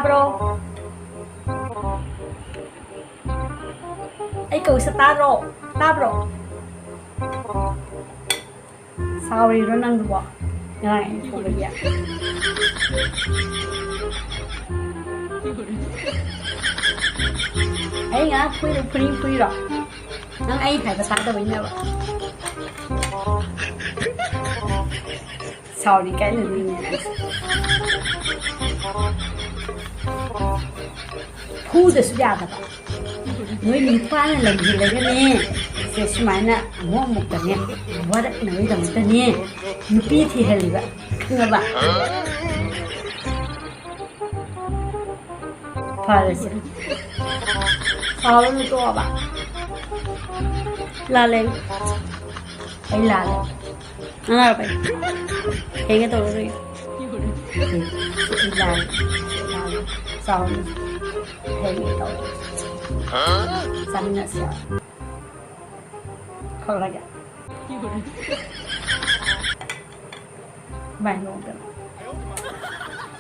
bro. Ay cầu sa taro. Bro. Sorry, nó nâng được bỏ. Này, không phải vậy. Ấy ngã free rồi. Nó ấy phải có sao đâu với nhau. Sorry, cái này đi. Thu được số giá đó. Người mình khoan là gì lấy cái này. Sẽ xem nè, mua một cái này, mua được nói rằng cái này, mình biết thì hay là không bạn. Phải chứ. Sao nó to bạn? La lên, hay la lên, nó là vậy. Thấy cái tôi rồi, la lên, sao thấy cái tôi, sao nó sợ. Không lagi. Baik,